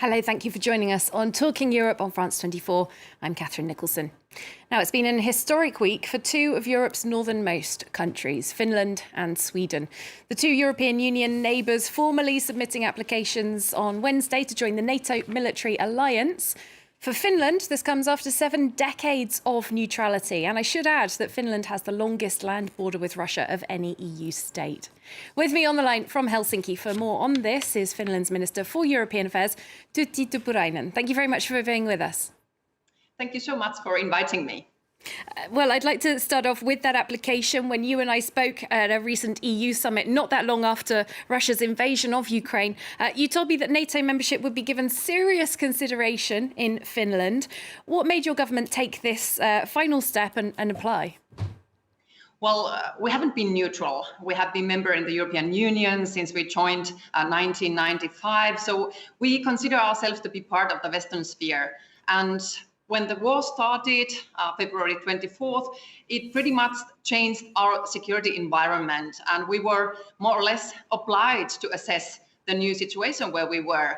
Hello, thank you for joining us on Talking Europe on France 24. I'm Catherine Nicholson. Now, it's been an historic week for two of Europe's northernmost countries, Finland and Sweden. The two European Union neighbours formally submitting applications on Wednesday to join the NATO military alliance. For Finland, this comes after 7 decades of neutrality. And I should add that Finland has the longest land border with Russia of any EU state. With me on the line from Helsinki for more on this is Finland's Minister for European Affairs, Tytti Tuppurainen. Thank you very much for being with us. Thank you so much for inviting me. Well, I'd like to start off with that application. When you and I spoke at a recent EU summit, not that long after Russia's invasion of Ukraine, you told me that NATO membership would be given serious consideration in Finland. What made your government take this final step and apply? Well, we haven't been neutral. We have been member in the European Union since we joined 1995. So we consider ourselves to be part of the Western sphere. And when the war started, February 24th, it pretty much changed our security environment. And we were more or less obliged to assess the new situation where we were.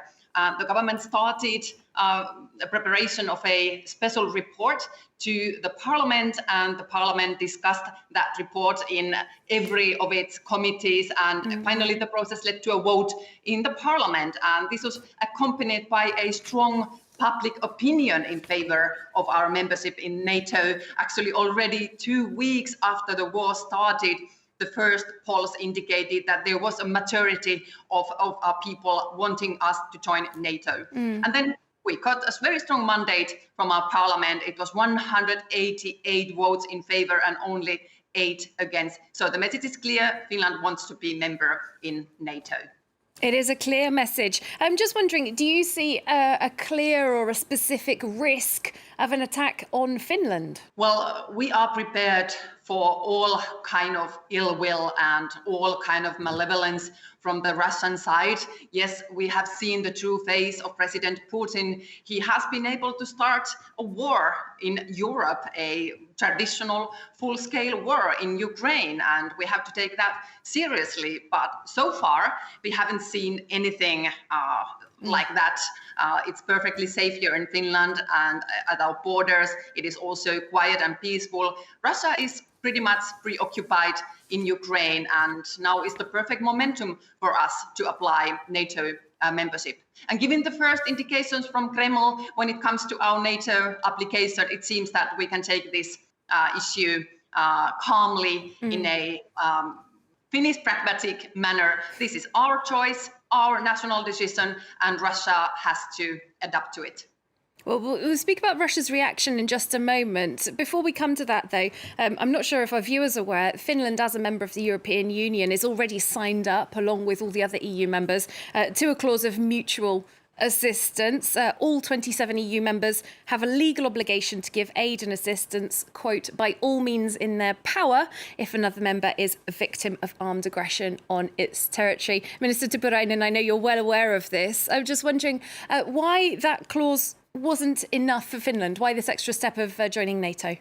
The government started the preparation of a special report to the parliament, and the parliament discussed that report in every of its committees. And finally, the process led to a vote in the parliament. And this was accompanied by a strong public opinion in favor of our membership in NATO. Actually, already 2 weeks after the war started, the first polls indicated that there was a majority of our people wanting us to join NATO. And then we got a very strong mandate from our parliament. It was 188 votes in favor and only 8 against. So the message is clear: Finland wants to be member in NATO. It is a clear message. I'm just wondering, do you see a clear or a specific risk of an attack on Finland? Well, we are prepared for all kind of ill will and all kind of malevolence from the Russian side. Yes, we have seen the true face of President Putin. He has been able to start a war in Europe, a traditional full-scale war in Ukraine, and we have to take that seriously. But so far, we haven't seen anything like that. It's perfectly safe here in Finland, and at our borders, it is also quiet and peaceful. Russia is pretty much preoccupied in Ukraine, and now is the perfect momentum for us to apply NATO membership. And given the first indications from Kremlin when it comes to our NATO application, it seems that we can take this issue calmly in a Finnish pragmatic manner. This is our choice, our national decision, and Russia has to adapt to it. Well, we'll speak about Russia's reaction in just a moment. Before we come to that, though, I'm not sure if our viewers are aware, Finland, as a member of the European Union, is already signed up, along with all the other EU members, to a clause of mutual assistance. All 27 EU members have a legal obligation to give aid and assistance, quote, by all means in their power, if another member is a victim of armed aggression on its territory. Minister Tuppurainen, I know you're well aware of this. I'm just wondering why that clause wasn't enough for Finland, why this extra step of joining NATO?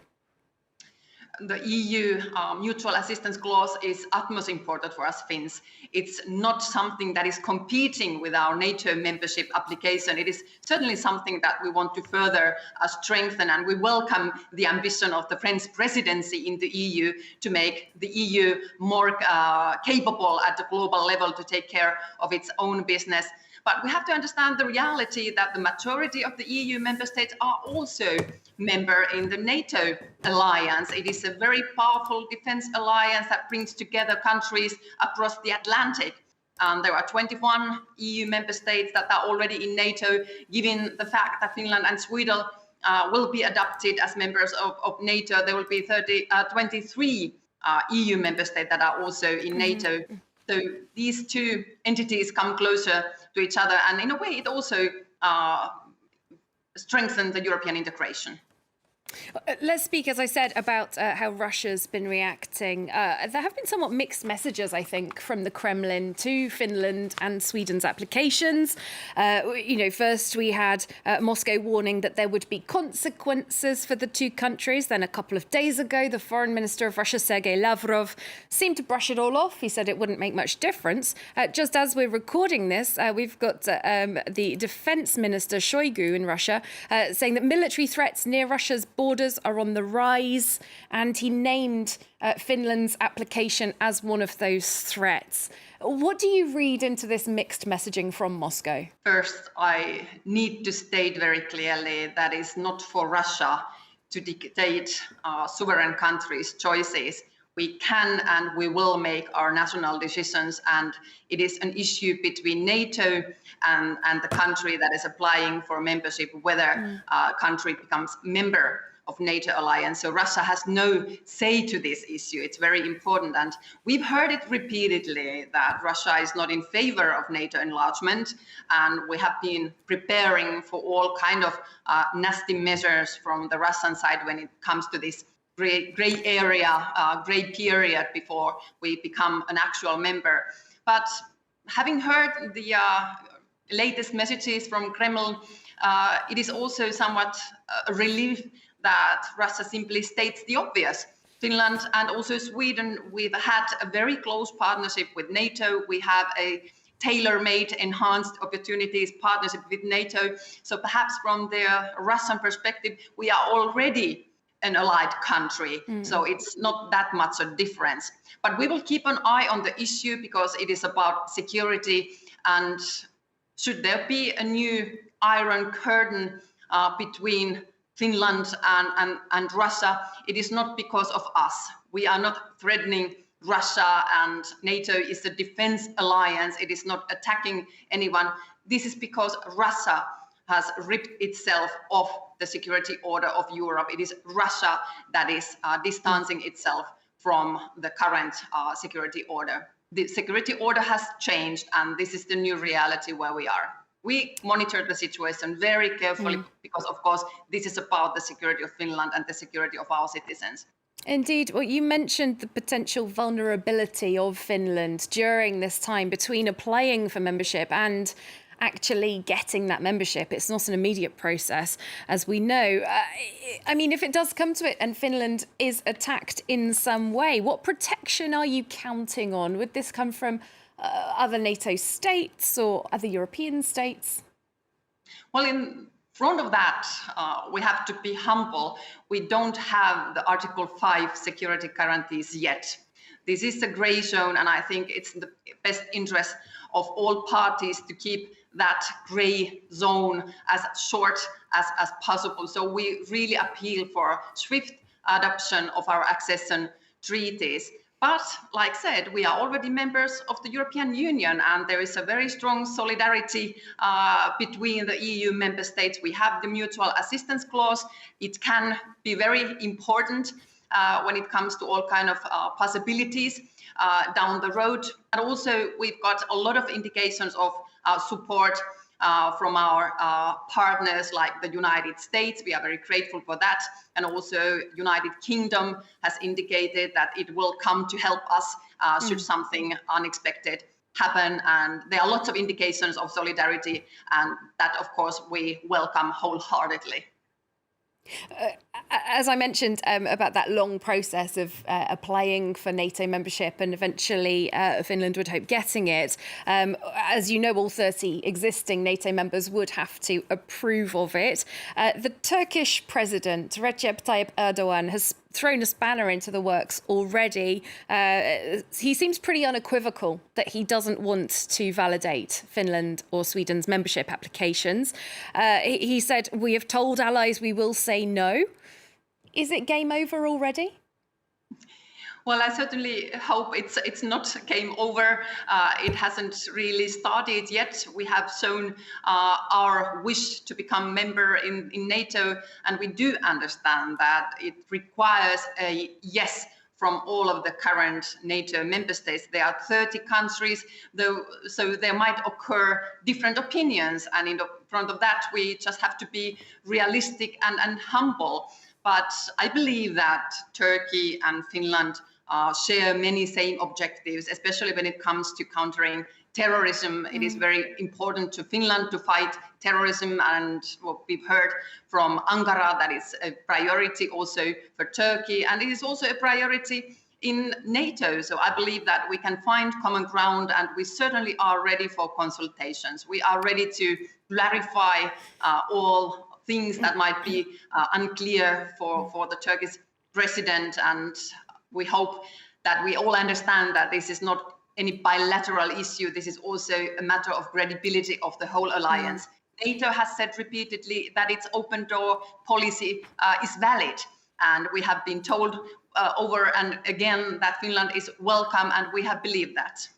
The EU mutual assistance clause is utmost important for us Finns. It's not something that is competing with our NATO membership application. It is certainly something that we want to further strengthen, and we welcome the ambition of the French presidency in the EU to make the EU more capable at the global level to take care of its own business. But we have to understand the reality that the majority of the EU member states are also member in the NATO alliance. It is a very powerful defense alliance that brings together countries across the Atlantic. There are 21 EU member states that are already in NATO. Given the fact that Finland and Sweden will be adopted as members of NATO, there will be 23 EU member states that are also in NATO. So these two entities come closer to each other, and in a way it also strengthens the European integration. Let's speak, as I said, about how Russia's been reacting. There have been somewhat mixed messages, I think, from the Kremlin to Finland and Sweden's applications. First we had Moscow warning that there would be consequences for the two countries. Then a couple of days ago, the foreign minister of Russia, Sergei Lavrov, seemed to brush it all off. He said it wouldn't make much difference. Just as we're recording this, we've got the defense minister, Shoigu, in Russia, saying that military threats near Russia's borders are on the rise, and he named Finland's application as one of those threats. What do you read into this mixed messaging from Moscow? First, I need to state very clearly that it's not for Russia to dictate sovereign countries' choices. We can and we will make our national decisions, and it is an issue between NATO and the country that is applying for membership, whether a country becomes member of NATO alliance. So Russia has no say to this issue. It's very important. And we've heard it repeatedly that Russia is not in favor of NATO enlargement. And we have been preparing for all kind of nasty measures from the Russian side when it comes to this gray area, gray period before we become an actual member. But having heard the latest messages from Kremlin, it is also somewhat a relief that Russia simply states the obvious. Finland and also Sweden, we've had a very close partnership with NATO. We have a tailor-made enhanced opportunities partnership with NATO. So perhaps from the Russian perspective, we are already an allied country. So it's not that much a difference. But we will keep an eye on the issue because it is about security. And should there be a new iron curtain between Finland and Russia, it is not because of us. We are not threatening Russia, and NATO is a defense alliance. It is not attacking anyone. This is because Russia has ripped itself off the security order of Europe. It is Russia that is distancing itself from the current security order. The security order has changed, and this is the new reality where we are. We monitor the situation very carefully because, of course, this is about the security of Finland and the security of our citizens. Indeed. Well, you mentioned the potential vulnerability of Finland during this time between applying for membership and actually getting that membership. It's not an immediate process, as we know. I mean, if it does come to it and Finland is attacked in some way, what protection are you counting on? Would this come from other NATO states or other European states? Well, in front of that, we have to be humble. We don't have the Article 5 security guarantees yet. This is a grey zone, and I think it's in the best interest of all parties to keep that grey zone as short as possible. So we really appeal for swift adoption of our accession treaties. But like I said, we are already members of the European Union, and there is a very strong solidarity between the EU member states. We have the mutual assistance clause. It can be very important when it comes to all kind of possibilities down the road. And also we've got a lot of indications of support from our partners like the United States. We are very grateful for that. And also United Kingdom has indicated that it will come to help us should something unexpected happen. And there are lots of indications of solidarity, and that, of course, we welcome wholeheartedly. As I mentioned about that long process of applying for NATO membership and eventually Finland would hope getting it, as you know, all 30 existing NATO members would have to approve of it. The Turkish president, Recep Tayyip Erdogan, has thrown a spanner into the works already. He seems pretty unequivocal that he doesn't want to validate Finland or Sweden's membership applications. He said, "We have told allies we will say no." Is it game over already? Well, I certainly hope it's not game over. It hasn't really started yet. We have shown our wish to become member in NATO, and we do understand that it requires a yes from all of the current NATO member states. There are 30 countries, though, so there might occur different opinions, and in front of that, we just have to be realistic and humble. But I believe that Turkey and Finland share many same objectives, especially when it comes to countering terrorism. It is very important to Finland to fight terrorism, and what we've heard from Ankara, that is a priority also for Turkey, and it is also a priority in NATO. So I believe that we can find common ground, and we certainly are ready for consultations. We are ready to clarify all things that might be unclear for the Turkish president, and we hope that we all understand that this is not any bilateral issue. This is also a matter of credibility of the whole alliance. NATO has said repeatedly that its open door policy is valid, and we have been told over and again that Finland is welcome, and we have believed that.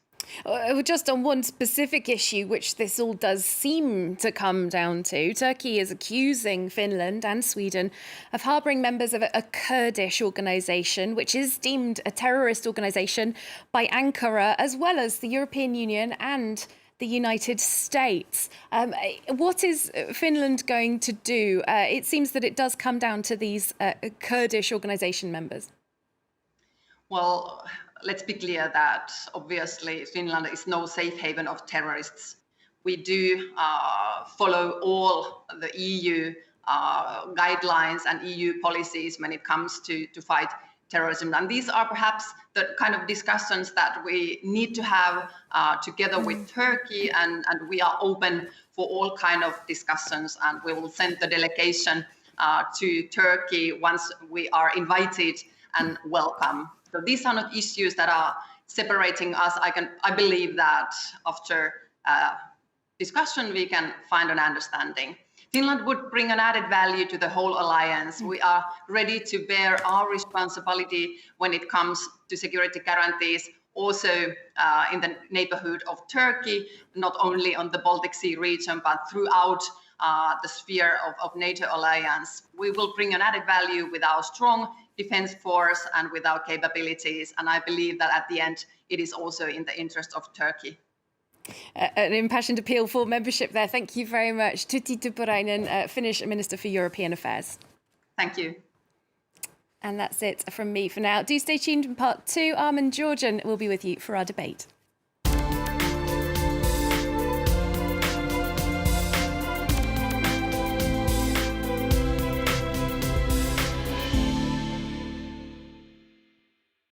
Just on one specific issue, which this all does seem to come down to, Turkey is accusing Finland and Sweden of harbouring members of a Kurdish organisation, which is deemed a terrorist organisation by Ankara, as well as the European Union and the United States. What is Finland going to do? It seems that it does come down to these Kurdish organisation members. Well, let's be clear that obviously Finland is no safe haven of terrorists. We do follow all the EU guidelines and EU policies when it comes to fight terrorism. And these are perhaps the kind of discussions that we need to have together with Turkey, and we are open for all kind of discussions, and we will send the delegation to Turkey once we are invited and welcome. So these are not issues that are separating us. I believe that after discussion we can find an understanding. Finland would bring an added value to the whole alliance. We are ready to bear our responsibility when it comes to security guarantees, also in the neighborhood of Turkey, not only on the Baltic Sea region, but throughout the sphere of NATO alliance. We will bring an added value with our strong defense force and with our capabilities. And I believe that at the end, it is also in the interest of Turkey. An impassioned appeal for membership there. Thank you very much. Tytti Tuppurainen, Finnish Minister for European Affairs. Thank you. And that's it from me for now. Do stay tuned in part 2. Armin Georgian will be with you for our debate.